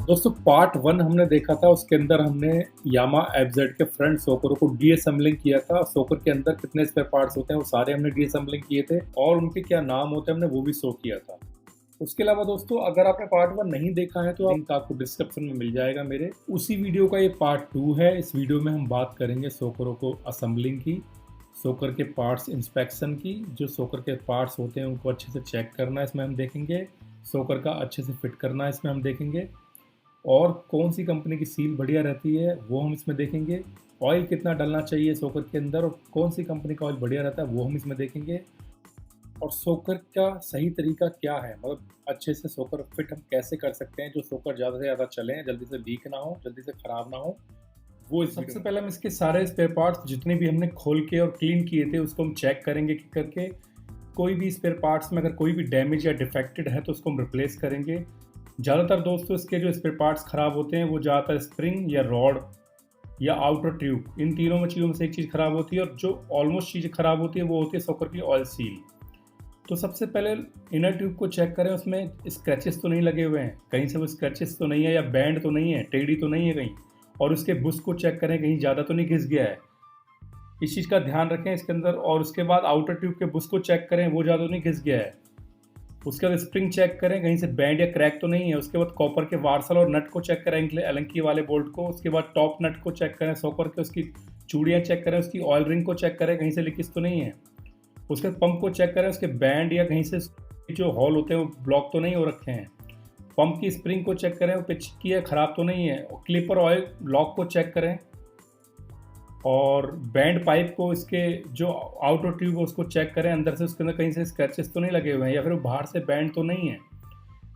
दोस्तों पार्ट 1 हमने देखा था, उसके अंदर हमने यामा एफजेड के फ्रंट सोकरों को डीअसेंबलिंग किया था। सोकर के अंदर कितने स्पेयर पार्ट्स होते हैं वो सारे हमने डीअसेंबलिंग किए थे और उनके क्या नाम होते हैं हमने वो भी शो किया था। उसके अलावा दोस्तों अगर आपने पार्ट 1 नहीं देखा है तो लिंक आपको डिस्क्रिप्शन में मिल जाएगा मेरे। उसी वीडियो का ये पार्ट 2 है। इस वीडियो में हम बात करेंगे सोकरों को असेंबलिंग की, सोकर के पार्ट्स इंस्पेक्शन की। जो सोकर के पार्ट्स होते हैं उनको अच्छे से चेक करना इसमें हम देखेंगे, सोकर का अच्छे से फिट करना इसमें हम देखेंगे, और कौन सी कंपनी की सील बढ़िया रहती है वो हम इसमें देखेंगे। ऑयल कितना डालना चाहिए सोकर के अंदर और कौन सी कंपनी का ऑयल बढ़िया रहता है वो हम इसमें देखेंगे। और सोकर का सही तरीका क्या है, मतलब अच्छे से सोकर फिट हम कैसे कर सकते हैं जो सोकर ज़्यादा से ज़्यादा चले, जल्दी से लीक ना हो, जल्दी से ख़राब ना हो, वो इस सबसे पहले हम इसके सारे स्पेयर पार्ट्स जितने भी हमने खोल के और क्लीन किए थे उसको हम चेक करेंगे कि करके कोई भी स्पेयर पार्ट्स में अगर कोई भी डैमेज या डिफेक्टेड है तो उसको हम रिप्लेस करेंगे। ज़्यादातर दोस्तों इसके जो स्पेयर पार्ट्स ख़राब होते हैं वो ज़्यादातर स्प्रिंग या रॉड या आउटर ट्यूब, इन तीनों में चीज़ों में से एक चीज़ ख़राब होती है। और जो ऑलमोस्ट चीज़ ख़राब होती है वो होती है सोकर की ऑयल सील। तो सबसे पहले इनर ट्यूब को चेक करें, उसमें स्क्रैचेस तो नहीं लगे हुए हैं, कहीं से वो स्क्रैचेस तो नहीं है या बैंड तो नहीं है, टेढ़ी तो नहीं है कहीं। और उसके बुश को चेक करें, कहीं ज़्यादा तो नहीं घिस गया है, इस चीज़ का ध्यान रखें इसके अंदर। और उसके बाद आउटर ट्यूब के बुश को चेक करें, वो ज़्यादा तो नहीं घिस गया है। उसके बाद स्प्रिंग चेक करें, कहीं से बैंड या क्रैक तो नहीं है। उसके बाद कॉपर के वार्सल और नट को चेक करें, एलंकी वाले बोल्ट को। उसके बाद टॉप नट को चेक करें सोकर के, उसकी चूड़ियाँ चेक करें, उसकी ऑयल रिंग को चेक करें, कहीं से लीकेज तो नहीं है। उसके बाद पंप को चेक करें, उसके बैंड या कहीं से जो हॉल होते हैं वो ब्लॉक तो नहीं हो रखे हैं। पंप की स्प्रिंग को चेक करें, वो पिच की है, ख़राब तो नहीं है। क्लिपर ऑयल लॉक को चेक करें और बैंड पाइप को, इसके जो आउटर ट्यूब है उसको चेक करें, अंदर से उसके अंदर कहीं से स्क्रैचेस तो नहीं लगे हुए हैं या फिर बाहर से बैंड तो नहीं है।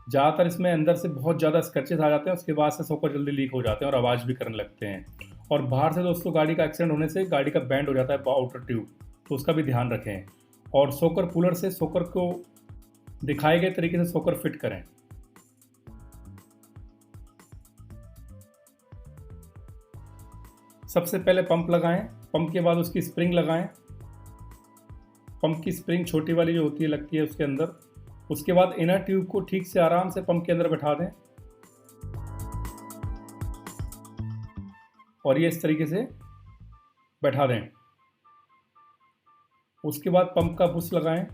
ज़्यादातर इसमें अंदर से बहुत ज़्यादा स्क्रैचेस आ जाते हैं, उसके बाद से सोकर जल्दी लीक हो जाते हैं और आवाज़ भी करने लगते हैं। और बाहर से दोस्तों गाड़ी का एक्सीडेंट होने से गाड़ी का बैंड हो जाता है आउटर ट्यूब, तो उसका भी ध्यान रखें। और सोकर पुलर से सोकर को दिखाए गए तरीके से सोकर फिट करें। सबसे पहले पंप लगाएं, पंप के बाद उसकी स्प्रिंग लगाएं। पंप की स्प्रिंग छोटी वाली जो होती है लगती है उसके अंदर। उसके बाद इनर ट्यूब को ठीक से आराम से पंप के अंदर बैठा दें और ये इस तरीके से बैठा दें। उसके बाद पंप का बुश लगाएं।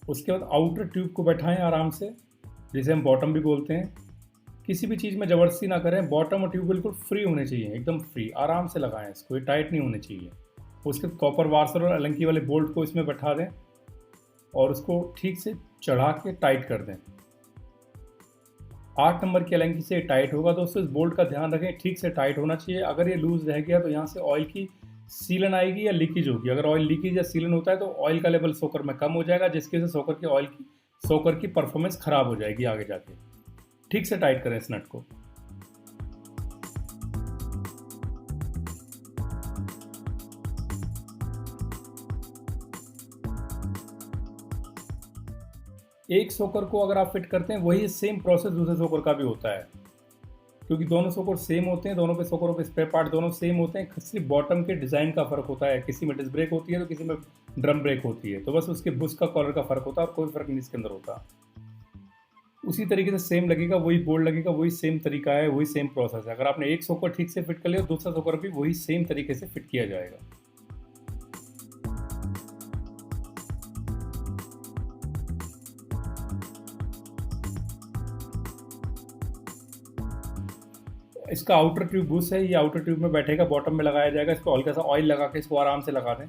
उसके बाद आउटर ट्यूब को बैठाएं आराम से, जिसे हम बॉटम भी बोलते हैं। किसी भी चीज़ में ज़बरदस्ती ना करें, बॉटम और ट्यूब बिल्कुल फ्री होने चाहिए, एकदम फ्री, आराम से लगाएं इसको, ये टाइट नहीं होने चाहिए। उसके कॉपर वार्सर और अलंकी वाले बोल्ट को इसमें बैठा दें और उसको ठीक से चढ़ा के टाइट कर दें। 8 नंबर की अलंकी से टाइट होगा दोस्तों। इस बोल्ट का ध्यान रखें, ठीक से टाइट होना चाहिए। अगर ये लूज़ रह गया तो यहाँ से ऑयल की सीलन आएगी या लीकेज होगी। अगर ऑयल लीकेज या सीलन होता है तो ऑयल का लेवल सोकर में कम हो जाएगा, जिसकी वजह से सोकर की परफॉर्मेंस ख़राब हो जाएगी आगे जाके। ठीक से टाइट करें इस नट को। एक सोकर को अगर आप फिट करते हैं वही सेम प्रोसेस दूसरे सोकर का भी होता है, क्योंकि दोनों सोकर सेम होते हैं, दोनों पे सोकरों के स्पेयर पार्ट दोनों सेम होते हैं। सिर्फ बॉटम के डिज़ाइन का फ़र्क होता है, किसी में डिस्क ब्रेक होती है तो किसी में ड्रम ब्रेक होती है, तो बस उसके बुश का कलर का फ़र्क होता है और कोई फ़र्क नहीं इसके अंदर होता। उसी तरीके से सेम लगेगा, वही बोल्ट लगेगा, वही सेम तरीका है, वही सेम प्रोसेस है। अगर आपने एक सोकर ठीक से फिट कर लिया, दूसरा सोकर भी वही सेम तरीके से फिट किया जाएगा। इसका आउटर ट्यूब बुश है, ये आउटर ट्यूब में बैठेगा, बॉटम में लगाया जाएगा। इसको हल्का सा ऑयल लगा के इसको आराम से लगा दें।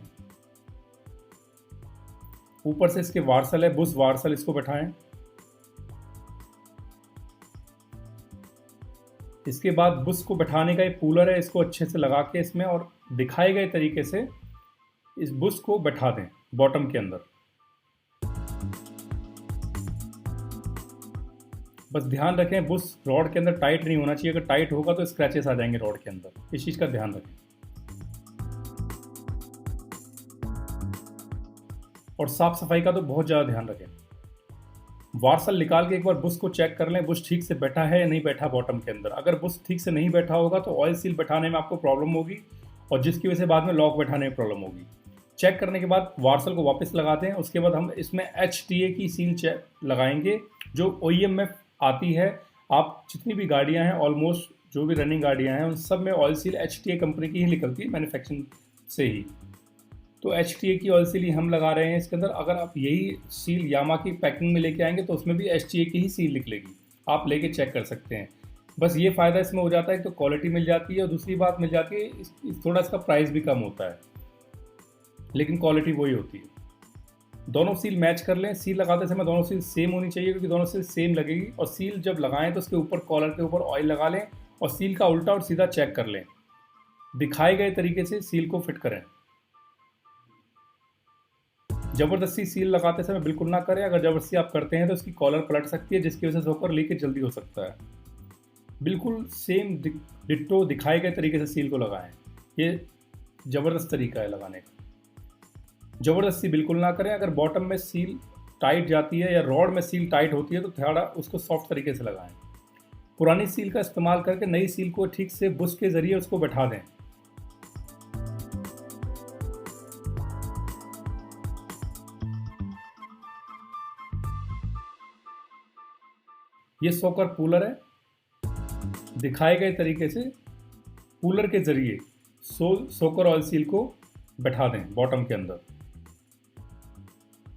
ऊपर से इसके वार्सल है, बुश वार्सल, इसको बैठाएं। इसके बाद बुश को बैठाने का एक कूलर है, इसको अच्छे से लगा के इसमें और दिखाए गए तरीके से इस बुश को बैठा दें बॉटम के अंदर। बस ध्यान रखें बुश रॉड के अंदर टाइट नहीं होना चाहिए, अगर टाइट होगा तो स्क्रैचेस आ जाएंगे रॉड के अंदर, इस चीज़ का ध्यान रखें। और साफ सफाई का तो बहुत ज़्यादा ध्यान रखें। वार्सल निकाल के एक बार बुश को चेक कर लें, बुश ठीक से बैठा है या नहीं बैठा बॉटम के अंदर। अगर बुश ठीक से नहीं बैठा होगा तो ऑयल सील बैठाने में आपको प्रॉब्लम होगी और जिसकी वजह से बाद में लॉक बैठाने में प्रॉब्लम होगी। चेक करने के बाद वार्सल को वापस लगाते हैं। उसके बाद हम इसमें HTA की सील लगाएंगे जो OEM में आती है। आप जितनी भी गाड़ियां हैं, ऑलमोस्ट जो भी रनिंग गाड़ियां हैं, उन सब में ऑयल सील HTA कंपनी की ही निकलती है, मैन्युफैक्चरिंग से ही। तो HTA की ऑयल सील ही हम लगा रहे हैं इसके अंदर। अगर आप यही सील यामा की पैकिंग में लेके आएंगे तो उसमें भी HTA की ही सील निकलेगी, आप लेके चेक कर सकते हैं। बस ये फ़ायदा इसमें हो जाता है तो क्वालिटी मिल जाती है, और दूसरी बात मिल जाती है थोड़ा इसका प्राइस भी कम होता है, लेकिन क्वालिटी वही होती है। दोनों सील मैच कर लें। सील लगाते समय दोनों सील सेम होनी चाहिए, क्योंकि दोनों सील सेम लगेगी। और सील जब लगाएं तो उसके ऊपर, कॉलर के ऊपर ऑयल लगा लें और सील का उल्टा और सीधा चेक कर लें। दिखाए गए तरीके से सील को फिट करें। ज़बरदस्ती सील लगाते समय बिल्कुल ना करें। अगर ज़बरदस्ती आप करते हैं तो उसकी कॉलर पलट सकती है, जिसकी वजह से होकर लीकेज जल्दी हो सकता है। बिल्कुल सेम डिट्टो दिखाए गए तरीके से सील को लगाएं। ये ज़बरदस्त तरीका है लगाने का। ज़बरदस्ती बिल्कुल ना करें। अगर बॉटम में सील टाइट जाती है या रॉड में सील टाइट होती है तो थोड़ा उसको सॉफ्ट तरीके से लगाएं। पुरानी सील का इस्तेमाल करके नई सील को ठीक से बुश के ज़रिए उसको बैठा दें। ये सोकर पुलर है। दिखाए गए तरीके से पुलर के ज़रिए सोकर ऑयल सील को बैठा दें बॉटम के अंदर।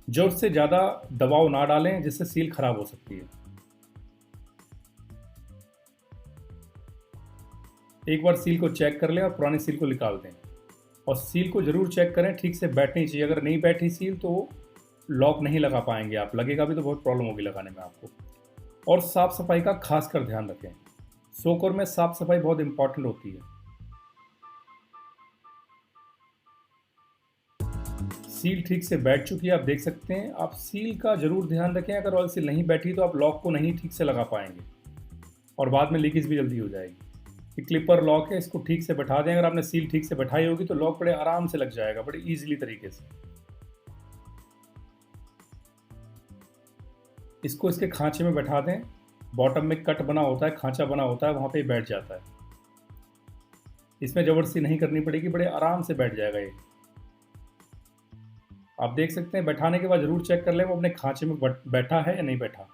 ज़रूरत से ज़्यादा दबाव ना डालें, जिससे सील खराब हो सकती है। एक बार सील को चेक कर लें और पुरानी सील को निकाल दें। और सील को ज़रूर चेक करें, ठीक से बैठनी चाहिए। अगर नहीं बैठी सील तो लॉक नहीं लगा पाएंगे आप, लगेगा भी तो बहुत प्रॉब्लम होगी लगाने में आपको। और साफ़ सफाई का खास कर ध्यान रखें। सोकर में साफ़ सफाई बहुत इंपॉर्टेंट होती है। सील ठीक से बैठ चुकी है, आप देख सकते हैं। आप सील का ज़रूर ध्यान रखें। अगर ऑयल सील नहीं बैठी तो आप लॉक को नहीं ठीक से लगा पाएंगे और बाद में लीकेज भी जल्दी हो जाएगी। ये क्लिपर लॉक है, इसको ठीक से बैठा दें। अगर आपने सील ठीक से बैठाई होगी तो लॉक बड़े आराम से लग जाएगा, बड़े ईजिली तरीके से। इसको इसके खांचे में बैठा दें। बॉटम में कट बना होता है, खांचा बना होता है, वहाँ पे बैठ जाता है। इसमें ज़बरदस्ती नहीं करनी पड़ेगी, बड़े आराम से बैठ जाएगा ये। आप देख सकते हैं। बैठाने के बाद ज़रूर चेक कर लें वो अपने खांचे में बैठा है या नहीं बैठा।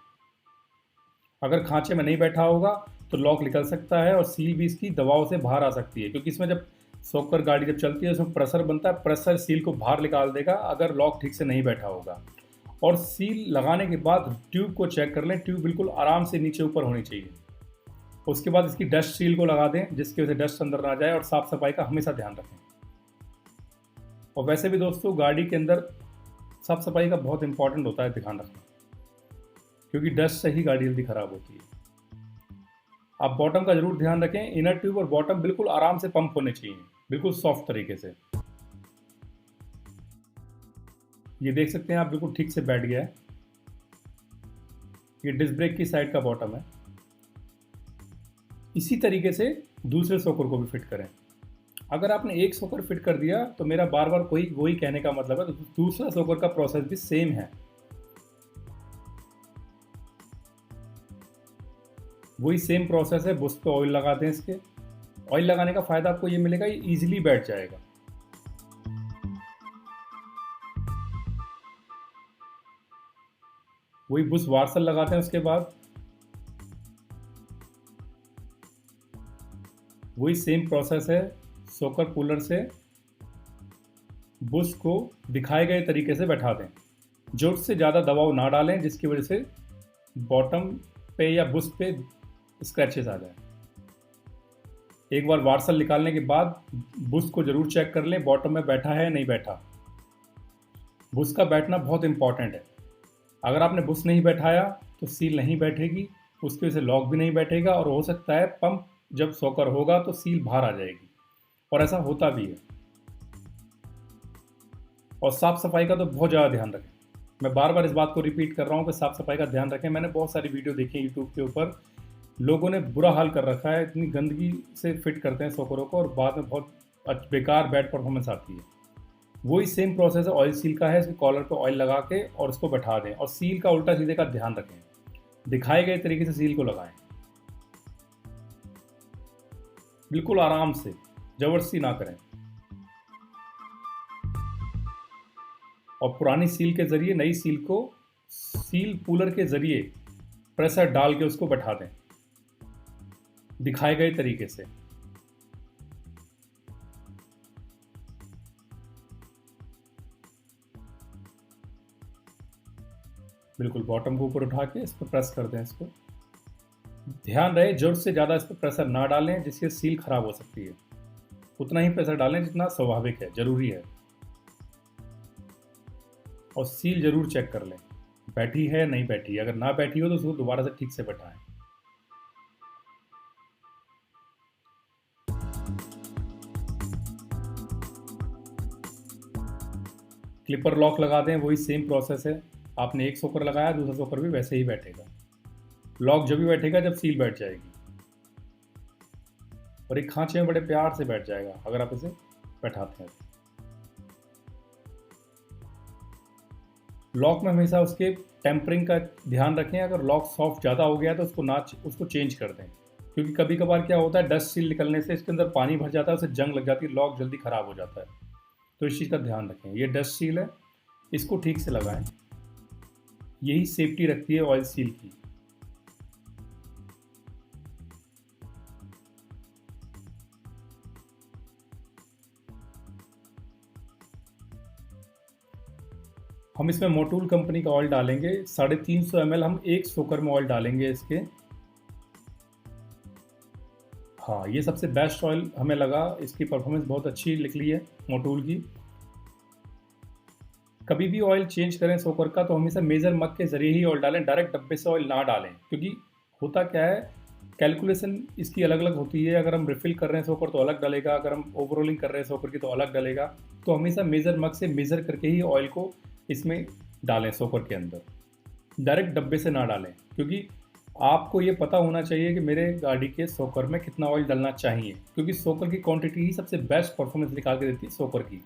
अगर खांचे में नहीं बैठा होगा तो लॉक निकल सकता है और सील भी इसकी दबाव से बाहर आ सकती है, क्योंकि इसमें जब सोकर गाड़ी जब चलती है उसमें प्रेशर बनता है। प्रेशर सील को बाहर निकाल देगा अगर लॉक ठीक से नहीं बैठा होगा। और सील लगाने के बाद ट्यूब को चेक कर लें। ट्यूब बिल्कुल आराम से नीचे ऊपर होनी चाहिए। उसके बाद इसकी डस्ट सील को लगा दें, जिसकी वजह से डस्ट अंदर ना जाए। और साफ़ सफाई का हमेशा ध्यान रखें। और वैसे भी दोस्तों, गाड़ी के अंदर साफ़ सफाई का बहुत इंपॉर्टेंट होता है ध्यान रखना, क्योंकि डस्ट से ही गाड़ी जल्दी ख़राब होती है। आप बॉटम का ज़रूर ध्यान रखें। इनर ट्यूब और बॉटम बिल्कुल आराम से पंप होने चाहिए, बिल्कुल सॉफ्ट तरीके से। ये देख सकते हैं आप, बिल्कुल ठीक से बैठ गया है। ये डिस्क ब्रेक की साइड का बॉटम है। इसी तरीके से दूसरे सोकर को भी फिट करें। अगर आपने एक सोकर फिट कर दिया तो मेरा बार बार वही कहने का मतलब है, तो दूसरा सोकर का प्रोसेस भी सेम है। वही सेम प्रोसेस है। बुश पे ऑयल लगाते हैं। इसके ऑयल लगाने का फ़ायदा आपको ये मिलेगा, ये ईजिली बैठ जाएगा। वही बुश वार्सल लगाते हैं। उसके बाद वही सेम प्रोसेस है। सोकर पुलर से बुश को दिखाए गए तरीके से बैठा दें। ज़रूरत से ज़्यादा दबाव ना डालें, जिसकी वजह से बॉटम पे या बुश पे स्क्रैचेस आ जाए। एक बार वार्सल निकालने के बाद बुश को ज़रूर चेक कर लें, बॉटम में बैठा है या नहीं बैठा। बुश का बैठना बहुत इंपॉर्टेंट है। अगर आपने बुश नहीं बैठाया तो सील नहीं बैठेगी, उसकी वजह से लॉक भी नहीं बैठेगा, और हो सकता है पंप जब सोकर होगा तो सील बाहर आ जाएगी, और ऐसा होता भी है। और साफ़ सफाई का तो बहुत ज़्यादा ध्यान रखें। मैं बार बार इस बात को रिपीट कर रहा हूँ कि साफ़ सफाई का ध्यान रखें। मैंने बहुत सारी वीडियो देखी है यूट्यूब के ऊपर, लोगों ने बुरा हाल कर रखा है। इतनी गंदगी से फिट करते हैं सोकरों को और बाद में बहुत बेकार बैड परफॉर्मेंस आती है। वही सेम प्रोसेस है ऑयल सील का है। इसके कॉलर पे ऑयल लगा के और उसको बैठा दें, और सील का उल्टा सीधे का ध्यान रखें। दिखाए गए तरीके से सील को लगाएं, बिल्कुल आराम से, ज़बरदस्ती ना करें। और पुरानी सील के ज़रिए नई सील को सील पुलर के ज़रिए प्रेशर डाल के उसको बैठा दें दिखाए गए तरीके से। बिल्कुल बॉटम को ऊपर उठा के इस पर प्रेस कर दें इसको। ध्यान रहे ज़रूरत से ज़्यादा इस पर प्रेशर ना डालें जिससे सील खराब हो सकती है। उतना ही प्रेशर डालें जितना स्वाभाविक है, ज़रूरी है। और सील ज़रूर चेक कर लें बैठी है नहीं बैठी है। अगर ना बैठी हो तो उसको दोबारा से ठीक से बैठाएं। क्लिपर लॉक लगा दें, वही सेम प्रोसेस है। आपने एक सोकर लगाया, दूसरा सोकर भी वैसे ही बैठेगा। लॉक जब भी बैठेगा जब सील बैठ जाएगी, और एक खांचे में बड़े प्यार से बैठ जाएगा अगर आप इसे बैठाते हैं। लॉक में हमेशा उसके टेम्परिंग का ध्यान रखें। अगर लॉक सॉफ्ट ज़्यादा हो गया तो उसको चेंज कर दें, क्योंकि कभी कभार क्या होता है डस्ट सील निकलने से इसके अंदर पानी भर जाता है, उसे जंग लग जाती है, लॉक जल्दी ख़राब हो जाता है। तो इस चीज़ का ध्यान रखें। ये डस्ट सील है, इसको ठीक से लगाएं। यही सेफ्टी रखती है ऑयल सील की। हम इसमें मोटूल कंपनी का ऑयल डालेंगे 350 ml। हम एक सोकर में ऑयल डालेंगे इसके। हाँ, ये सबसे बेस्ट ऑयल हमें लगा, इसकी परफॉर्मेंस बहुत अच्छी निकली है मोटूल की। कभी भी ऑयल चेंज करें सोकर का तो हमेशा मेजर मग के ज़रिए ही ऑयल डालें, डायरेक्ट डब्बे से ऑयल ना डालें। क्योंकि होता क्या है, कैलकुलेशन इसकी अलग अलग होती है। अगर हम रिफ़िल कर रहे हैं सोकर तो अलग डलेगा, अगर हम ओवरऑलिंग कर रहे हैं सोकर की तो अलग डलेगा। तो हमेशा मेजर मग से मेज़र करके ही ऑयल को इसमें डालें सोकर के अंदर, डायरेक्ट डब्बे से ना डालें। क्योंकि आपको ये पता होना चाहिए कि मेरे गाड़ी के सोकर में कितना ऑयल डलना चाहिए, क्योंकि सोकर की क्वांटिटी ही सबसे बेस्ट परफॉर्मेंस निकाल के देती है सोकर की।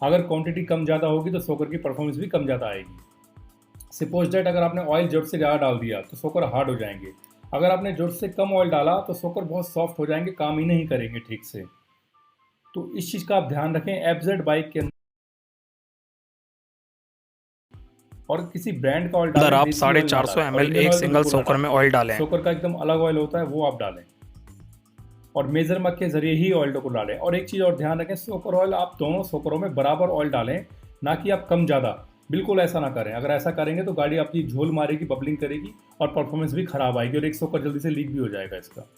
अगर क्वांटिटी कम ज़्यादा होगी तो सोकर की परफॉर्मेंस भी कम ज़्यादा आएगी। सपोज डेट अगर आपने ऑयल ज़रूरत से ज़्यादा डाल दिया तो सोकर हार्ड हो जाएंगे। अगर आपने ज़रूरत से कम ऑयल डाला तो सोकर बहुत सॉफ्ट हो जाएंगे, काम ही नहीं करेंगे ठीक से। तो इस चीज़ का आप ध्यान रखें। एफजेड बाइक के अंदर और किसी ब्रांड का ऑयल डालें, आप देसी ऑयल ना 450 डालें। ml ओरिजिनल एक ऑयल तो सिंगल बिल्कुल ना सोकर में डालें। ऑयल डालें। सोकर का एकदम अलग ऑयल होता है, वो आप डालें। और मेजर मग के जरिए ही ऑयल को डालें। और एक चीज़ और ध्यान रखें, सोकर ऑयल आप दोनों सोकरों में बराबर ऑयल डालें, ना कि आप कम ज़्यादा। बिल्कुल ऐसा ना करें। अगर ऐसा करेंगे तो गाड़ी आपकी झोल मारेगी, बबलिंग करेगी और परफॉर्मेंस भी खराब आएगी, और एक सोकर जल्दी से लीक भी हो जाएगा इसका।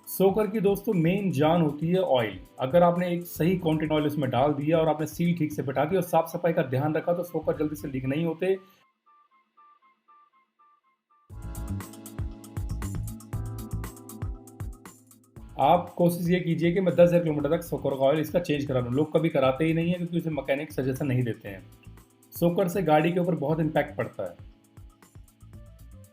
सोकर की दोस्तों मेन जान होती है ऑयल। अगर आपने एक सही क्वांटिटी ऑयल उसमें डाल दिया और आपने सील ठीक से बैठा दी और साफ सफाई का ध्यान रखा तो सोकर जल्दी से लीक नहीं होते। आप कोशिश ये कीजिए कि मैं 10,000 किलोमीटर तक सोकर का ऑयल इसका चेंज करा लूँ। लोग कभी कराते ही नहीं है, क्योंकि उसे मैकेनिक सजेशन नहीं देते हैं। सोकर से गाड़ी के ऊपर बहुत इम्पैक्ट पड़ता है।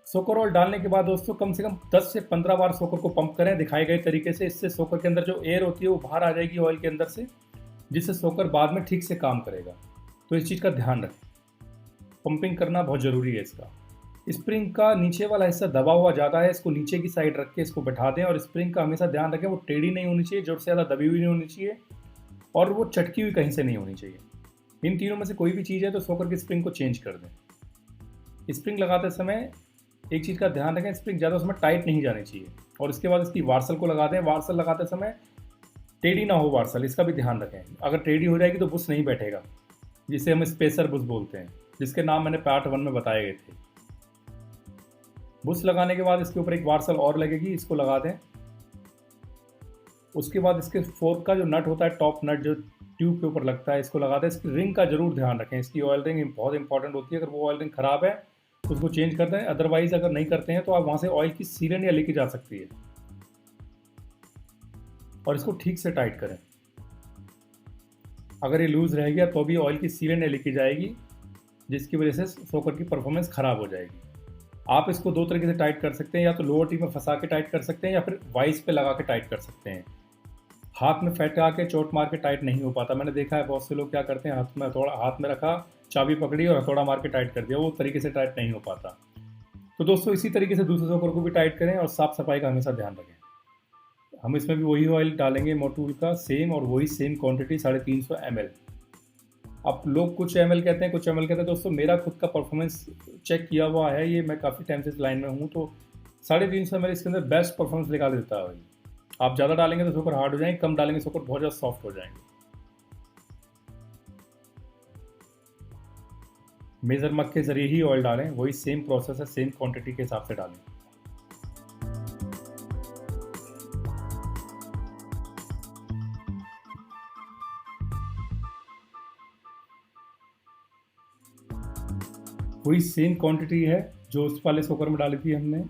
सोकर ऑयल डालने के बाद दोस्तों कम से कम 10 से 15 बार सोकर को पंप करें दिखाए गए तरीके से। इससे सोकर के अंदर जो एयर होती है वो बाहर आ जाएगी ऑयल के अंदर से, जिससे सोकर बाद में ठीक से काम करेगा। तो इस चीज़ का ध्यान रखें। पंपिंग करना बहुत ज़रूरी है इसका। स्प्रिंग का नीचे वाला हिस्सा दबा हुआ ज़्यादा है, इसको नीचे की साइड रख के इसको बैठा दें। और स्प्रिंग का हमेशा ध्यान रखें, वो टेढ़ी नहीं होनी चाहिए, जोर से ज़्यादा दबी हुई नहीं होनी चाहिए, और वो चटकी हुई कहीं से नहीं होनी चाहिए। इन तीनों में से कोई भी चीज़ है तो सोकर की स्प्रिंग को चेंज कर दें। स्प्रिंग लगाते समय एक चीज़ का ध्यान रखें, स्प्रिंग ज़्यादा उसमें टाइट नहीं जानी चाहिए। और इसके बाद इसकी वार्सल को लगा दें। वार्सल लगाते समय टेढ़ी ना हो वार्सल, इसका भी ध्यान रखें। अगर टेढ़ी हो जाएगी तो बुश नहीं बैठेगा, जिसे हम स्पेसर बुश बोलते हैं, जिसके नाम मैंने पार्ट 1 में बताए गए थे। बुश लगाने के बाद इसके ऊपर एक वार्सल और लगेगी, इसको लगा दें। उसके बाद इसके फोर्क का जो नट होता है, टॉप नट जो ट्यूब के ऊपर लगता है, इसको लगा दें। इसकी रिंग का जरूर ध्यान रखें, इसकी ऑयल रिंग बहुत इंपॉर्टेंट होती है। अगर वो ऑयल रिंग खराब है तो उसको चेंज कर दें। अदरवाइज अगर नहीं करते हैं तो आप वहाँ से ऑयल की सीलन या लीकेज आ सकती है। और इसको ठीक से टाइट करें। अगर ये लूज़ रह गया तो भी ऑयल की सीलन या लीकेज आएगी, जिसकी वजह से सोकर की परफॉर्मेंस ख़राब हो जाएगी। आप इसको दो तरीके से टाइट कर सकते हैं, या तो लोअर टी में फंसा के टाइट कर सकते हैं, या फिर वाइस पे लगा के टाइट कर सकते हैं। हाथ में फैटा के चोट मार के टाइट नहीं हो पाता। मैंने देखा है बहुत से लोग क्या करते हैं, हाथ में रखा, चाबी पकड़ी और हथौड़ा मार के टाइट कर दिया, वो तरीके से टाइट नहीं हो पाता। तो दोस्तों इसी तरीके से दूसरे सोकर को भी टाइट करें और साफ़ सफाई का हमेशा ध्यान रखें। हम इसमें भी वही ऑयल डालेंगे मोटूल का सेम, और वही सेम क्वांटिटी 350 ml। अब लोग कुछ एमएल कहते हैं, कुछ एमएल कहते हैं। दोस्तों मेरा खुद का परफॉर्मेंस चेक किया हुआ है, ये मैं काफ़ी टाइम से इस लाइन में हूँ, तो 350 ml इसके अंदर बेस्ट परफॉर्मेंस निकाल देता है भाई। आप ज़्यादा डालेंगे तो सोकर हार्ड हो जाएंगे, कम डालेंगे सोकर बहुत ज़्यादा सॉफ्ट हो जाएंगे। मेजर मग के ज़रिए ही ऑयल डालें, वही सेम प्रोसेस है, सेम क्वांटिटी के हिसाब से डालें। वही सेम क्वांटिटी है जो उस वाले सोकर में डाली थी हमने,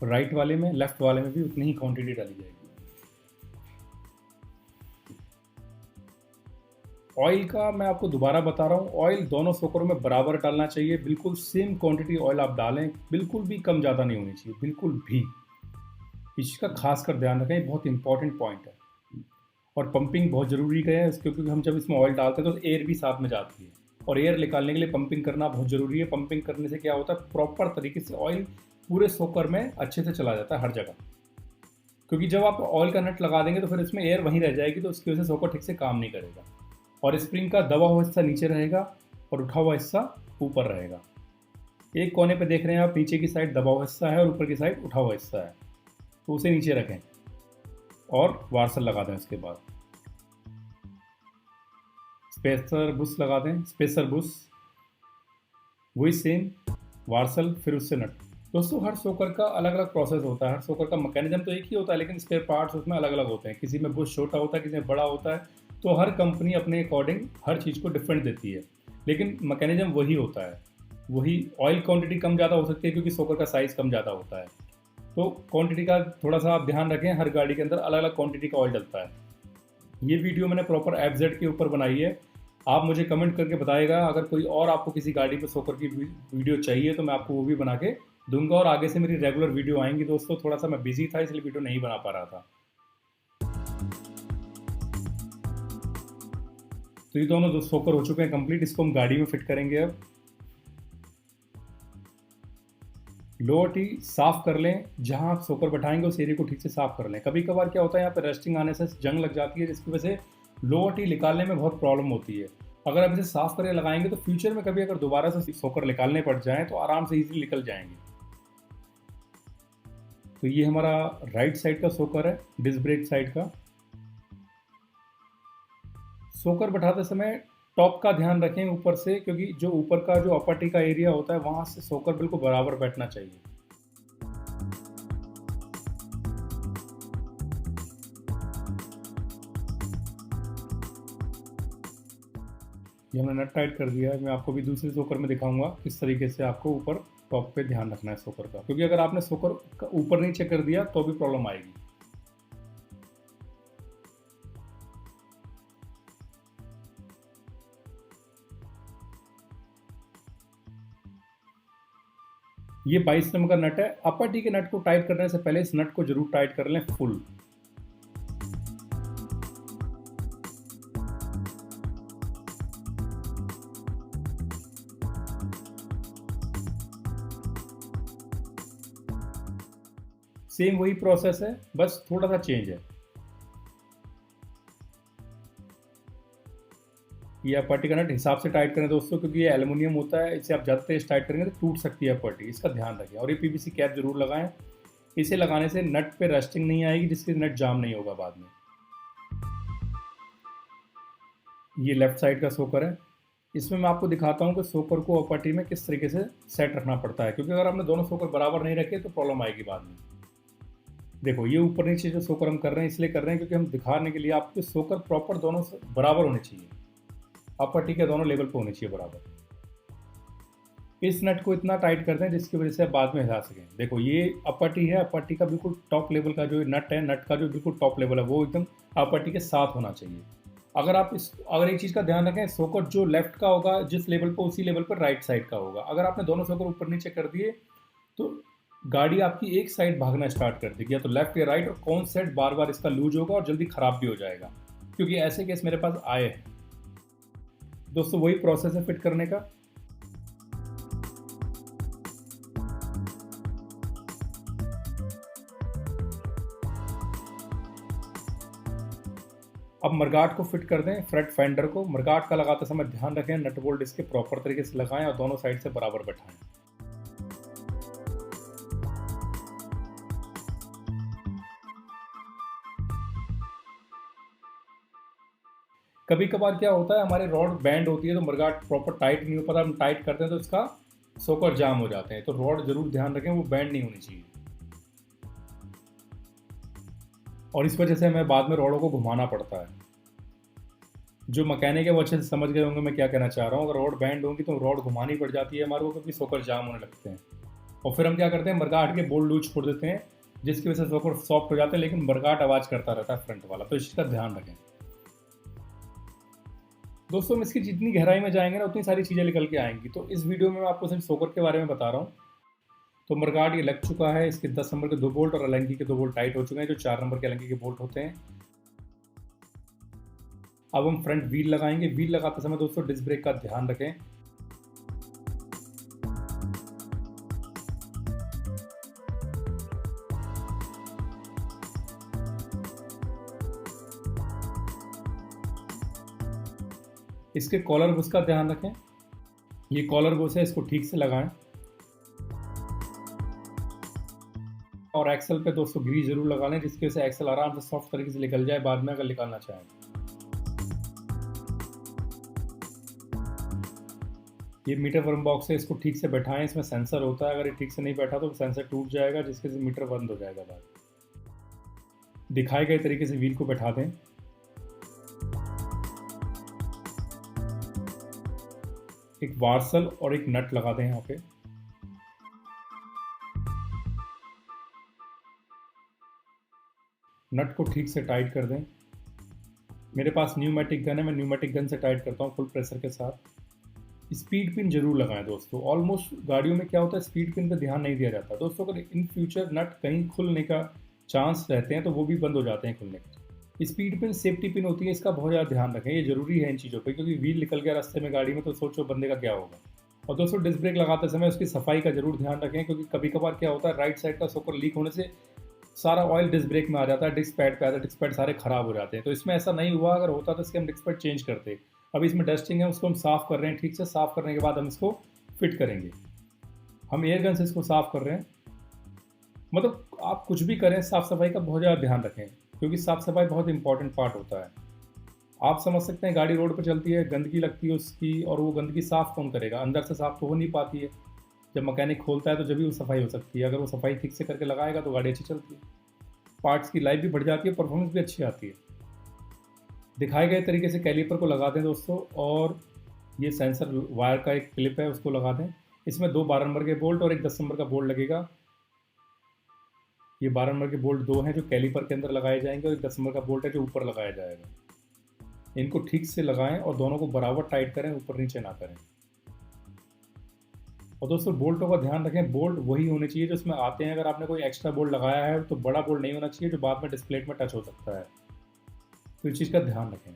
राइट वाले में, लेफ्ट वाले में भी उतनी ही क्वांटिटी डाली जाएगी। ऑयल का मैं आपको दोबारा बता रहा हूँ, ऑयल दोनों सोकरों में बराबर डालना चाहिए, बिल्कुल सेम क्वांटिटी ऑयल आप डालें, बिल्कुल भी कम ज़्यादा नहीं होनी चाहिए, बिल्कुल भी। इसका खास कर ध्यान रखें, बहुत इंपॉर्टेंट पॉइंट है। और पंपिंग बहुत ज़रूरी है, क्योंकि हम जब इसमें ऑयल डालते हैं तो एयर भी साथ में जाती है, और एयर निकालने के लिए पंपिंग करना बहुत ज़रूरी है। पंपिंग करने से क्या होता है, प्रॉपर तरीके से ऑयल पूरे सोकर में अच्छे से चला जाता है हर जगह। क्योंकि जब आप ऑयल का नट लगा देंगे तो फिर इसमें एयर वहीं रह जाएगी, तो उसकी वजह से सोकर ठीक से काम नहीं करेगा, और स्प्रिंग का दबा हुआ हिस्सा नीचे रहेगा और उठा हुआ हिस्सा ऊपर रहेगा। एक कोने पे देख रहे हैं आप, नीचे की साइड दबा हुआ हिस्सा है और ऊपर की साइड उठा हुआ हिस्सा है, तो उसे नीचे रखें और वार्सल लगा दें। उसके बाद स्पेसर बुश लगा दें, स्पेसर बुश, वही सेम वार्सल, फिर उससे नट। दोस्तों हर सोकर का अलग अलग प्रोसेस होता है, हर सोकर का मैकेनिज्म तो एक ही होता है, लेकिन स्पेयर पार्ट्स उसमें अलग अलग होते हैं। किसी में बुश छोटा होता है, किसी में बड़ा होता है, तो हर कंपनी अपने अकॉर्डिंग हर चीज़ को डिफरेंट देती है, लेकिन मैकेनिज्म वही होता है। वही ऑयल क्वांटिटी कम ज़्यादा हो सकती है क्योंकि सोकर का साइज़ कम ज़्यादा होता है, तो क्वांटिटी का थोड़ा सा आप ध्यान रखें, हर गाड़ी के अंदर अलग अलग क्वांटिटी का ऑयल डलता है। ये वीडियो मैंने प्रॉपर एफजेड के ऊपर बनाई है। आप मुझे कमेंट करके बताइएगा, अगर कोई और आपको किसी गाड़ी पे सोकर की वीडियो चाहिए तो मैं आपको वो भी बना के दूंगा, और आगे से मेरी रेगुलर वीडियो आएंगी। दोस्तों थोड़ा सा मैं बिजी था, इसलिए वीडियो नहीं बना पा रहा था। तो ये दोनों दो सोकर हो चुके हैं कंप्लीट, इसको हम गाड़ी में फिट करेंगे। अब लोअर टी साफ कर लें, जहां आप सोकर बैठाएंगे उस एरिया को ठीक से साफ कर लें। कभी कभार क्या होता है, यहाँ पे रेस्टिंग आने से जंग लग जाती है, जिसकी वजह से लोअर टी निकालने में बहुत प्रॉब्लम होती है। अगर आप इसे साफ करके लगाएंगे तो फ्यूचर में कभी अगर दोबारा से सोकर निकालने पड़ जाए तो आराम से इजीली निकल जाएंगे। तो ये हमारा राइट साइड का सोकर है, डिस्क ब्रेक साइड का। सोकर बैठाते समय टॉप का ध्यान रखें ऊपर से, क्योंकि जो ऊपर का जो अपर टी का एरिया होता है वहां से सोकर बिल्कुल बराबर बैठना चाहिए। ये हमने नट टाइट कर दिया है। मैं आपको भी दूसरे सोकर में दिखाऊंगा किस तरीके से आपको ऊपर टॉप पे ध्यान रखना है सोकर का, क्योंकि अगर आपने सोकर का ऊपर नीचे कर दिया तो भी प्रॉब्लम आएगी। ये 22 नंबर का नट है। अपर टी के नट को टाइट करने से पहले इस नट को जरूर टाइट कर लें फुल। सेम वही प्रोसेस है, बस थोड़ा सा चेंज है। ये आप पट्टी का नट हिसाब से टाइट करें दोस्तों, क्योंकि ये एल्युमिनियम होता है, इसे आप ज़्यादा तेज टाइट करेंगे तो टूट सकती है पट्टी, इसका ध्यान रखें। और ये पीवीसी कैप जरूर लगाएं, इसे लगाने से नट पे रस्टिंग नहीं आएगी, जिससे नट जाम नहीं होगा बाद में। ये लेफ्ट साइड का सोकर है। इसमें मैं आपको दिखाता हूँ कि सोकर को पट्टी में किस तरीके से सेट रखना पड़ता है, क्योंकि अगर आपने दोनों सोकर बराबर नहीं रखे तो प्रॉब्लम आएगी बाद में। देखो ये ऊपर नीचे जो सोकर हम कर रहे हैं इसलिए कर रहे हैं क्योंकि हम दिखाने के लिए आपके सोकर प्रॉपर दोनों बराबर होने चाहिए, अपर टी के दोनों लेवल पे होने चाहिए बराबर। इस नट को इतना टाइट करते हैं जिसकी वजह से आप बाद में हिला सकें। देखो ये अपर टी है, अपर टी का बिल्कुल टॉप लेवल का जो नट है, नट का जो बिल्कुल टॉप लेवल है वो एकदम अपर टी के साथ होना चाहिए। अगर एक चीज़ का ध्यान रखें, सोकर जो लेफ्ट का होगा जिस लेवल पर, उसी लेवल पर राइट साइड का होगा। अगर आपने दोनों सोकर ऊपर नीचे कर दिए तो गाड़ी आपकी एक साइड भागना स्टार्ट कर देगी, या तो लेफ्ट या राइट, और कौन साइड बार बार इसका लूज होगा और जल्दी खराब भी हो जाएगा, क्योंकि ऐसे केस मेरे पास आए हैं। दोस्तों वही प्रोसेस है फिट करने का। अब मरगाट को फिट कर दें, फ्रंट फेंडर को। मरगाट का लगाते समय ध्यान रखें नट बोल्ट इसके प्रॉपर तरीके से लगाएं और दोनों साइड से बराबर बैठाएं। कभी कभार क्या होता है, हमारे रॉड बैंड होती है तो मरगाट प्रॉपर टाइट नहीं हो पाता, हम टाइट करते हैं तो इसका सोकर जाम हो जाते हैं। तो रॉड जरूर ध्यान रखें वो बैंड नहीं होनी चाहिए, और इस वजह से हमें बाद में रॉडों को घुमाना पड़ता है। जो मैकेनिक है वो अच्छे से समझ गए होंगे मैं क्या कहना चाह रहा हूँ। अगर रॉड बैंड होंगी तो रॉड घुमानी पड़ जाती है हमारे को, क्योंकि सोकर जाम होने लगते हैं। और फिर हम क्या करते हैं, मरगाट के बोल्ट लूज छोड़ देते हैं, जिसकी वजह से सोकर सॉफ्ट हो जाते हैं, लेकिन मरगाट आवाज़ करता रहता है फ्रंट वाला। तो इस चीज़ का ध्यान रखें दोस्तों। हम इसकी जितनी गहराई में जाएंगे ना उतनी सारी चीज़ें निकल के आएंगी। तो इस वीडियो में मैं आपको सिर्फ सोकर के बारे में बता रहा हूँ। तो मरगाट ये लग चुका है, इसके 10 नंबर के 2 बोल्ट और अलंगी के 2 बोल्ट टाइट हो चुके हैं, जो 4 नंबर के अलंगी के बोल्ट होते हैं। अब हम फ्रंट व्हील लगाएंगे। व्हील लगाते समय दोस्तों डिस्क ब्रेक का ध्यान रखें। इसके कॉलर बुश का ध्यान रखें। ये कॉलर बुश है, इसको ठीक से लगाएं। और एक्सल पे दोस्तों ग्रीस जरूर लगा लें, जिसकी वजह से एक्सल आराम से सॉफ्ट तरीके से निकल जाए बाद में, अगर निकालना चाहें। ये मीटर वर्म बॉक्स है, इसको ठीक से बैठाएं। इसमें सेंसर होता है, अगर ये ठीक से नहीं बैठा तो सेंसर टूट जाएगा, जिसके से मीटर बंद हो जाएगा बाद। दिखाए गए तरीके से व्हील को बैठा दें। एक वार्सल और एक नट लगा दें यहाँ पे। नट को ठीक से टाइट कर दें। मेरे पास न्यूमेटिक गन है, मैं न्यूमेटिक गन से टाइट करता हूँ फुल प्रेशर के साथ। स्पीड पिन जरूर लगाएं दोस्तों। ऑलमोस्ट गाड़ियों में क्या होता है, स्पीड पिन पे ध्यान नहीं दिया जाता दोस्तों। अगर इन फ्यूचर नट कहीं खुलने का चांस रहते हैं तो वो भी बंद हो जाते हैं खुलने के। स्पीड पिन सेफ्टी पिन होती है, इसका बहुत ज़्यादा ध्यान रखें, ये जरूरी है इन चीज़ों पे, क्योंकि व्हील निकल गया रास्ते में गाड़ी में तो सोचो बंदे का क्या होगा। और दोस्तों डिस्क ब्रेक लगाते समय उसकी सफाई का जरूर ध्यान रखें, क्योंकि कभी कभार क्या होता है, राइट साइड का सोकर लीक होने से सारा ऑयल डिस्क ब्रेक में आ जाता है, डिस्क पैड पे आता है, डिस्क पैड सारे खराब हो जाते हैं। तो इसमें ऐसा नहीं हुआ, अगर होता तो इसके हम डिस्क पैड चेंज करते। अभी इसमें डस्टिंग है, उसको हम साफ़ कर रहे हैं ठीक से। साफ़ करने के बाद हम इसको फिट करेंगे। हम एयर गन से इसको साफ़ कर रहे हैं। मतलब आप कुछ भी करें, साफ़ सफाई का बहुत ज़्यादा ध्यान रखें, क्योंकि साफ़ सफाई बहुत इंपॉर्टेंट पार्ट होता है। आप समझ सकते हैं गाड़ी रोड पर चलती है, गंदगी लगती है उसकी, और वो गंदगी साफ़ कौन करेगा, अंदर से साफ़ तो हो नहीं पाती है। जब मैकेनिक खोलता है तो जब भी वो सफाई हो सकती है। अगर वो सफाई ठीक से करके लगाएगा तो गाड़ी अच्छी चलती है, पार्ट्स की लाइफ भी बढ़ जाती है, परफॉर्मेंस भी अच्छी आती है। दिखाए गए तरीके से कैलिपर को लगा दें दोस्तों, और ये सेंसर वायर का एक क्लिप है उसको लगा दें। इसमें 2 12 नंबर के बोल्ट और एक 10 नंबर का बोल्ट लगेगा। ये 12 नंबर के बोल्ट 2 हैं जो कैलिपर के अंदर लगाए जाएंगे, और एक 10 नंबर का बोल्ट है जो ऊपर लगाया जाएगा। इनको ठीक से लगाएं और दोनों को बराबर टाइट करें, ऊपर नीचे ना करें। और दोस्तों बोल्टों का ध्यान रखें, बोल्ट वही होने चाहिए जो इसमें आते हैं। अगर आपने कोई एक्स्ट्रा बोल्ट लगाया है तो बड़ा बोल्ट नहीं होना चाहिए, जो बाद में डिस्प्ले में टच हो सकता है। तो इस चीज़ का ध्यान रखें।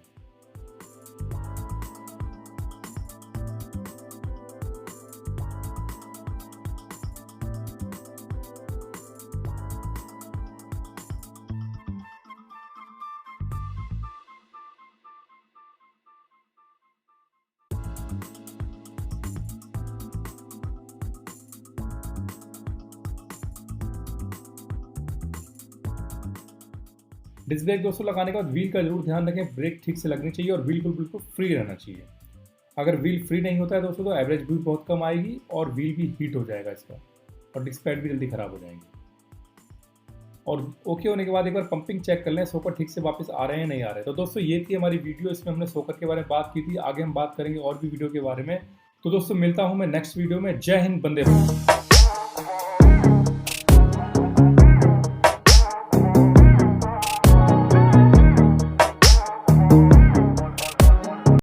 डिस्क ब्रेक दोस्तों लगाने के बाद व्हील का जरूर ध्यान रखें, ब्रेक ठीक से लगनी चाहिए और व्हील बिल्कुल फ्री रहना चाहिए। अगर व्हील फ्री नहीं होता है दोस्तों तो एवरेज भी बहुत कम आएगी और व्हील भी हीट हो जाएगा इसका, और डिस्क पैड भी जल्दी ख़राब हो जाएंगे। और ओके होने के बाद एक बार पंपिंग चेक कर लें, सोकर ठीक से वापस आ रहे हैं नहीं आ रहे। तो दोस्तों ये थी हमारी वीडियो, इसमें हमने सोकर के बारे में बात की थी। आगे हम बात करेंगे और भी वीडियो के बारे में। तो दोस्तों मिलता हूँ मैं नेक्स्ट वीडियो में। जय हिंद, वंदे मातरम।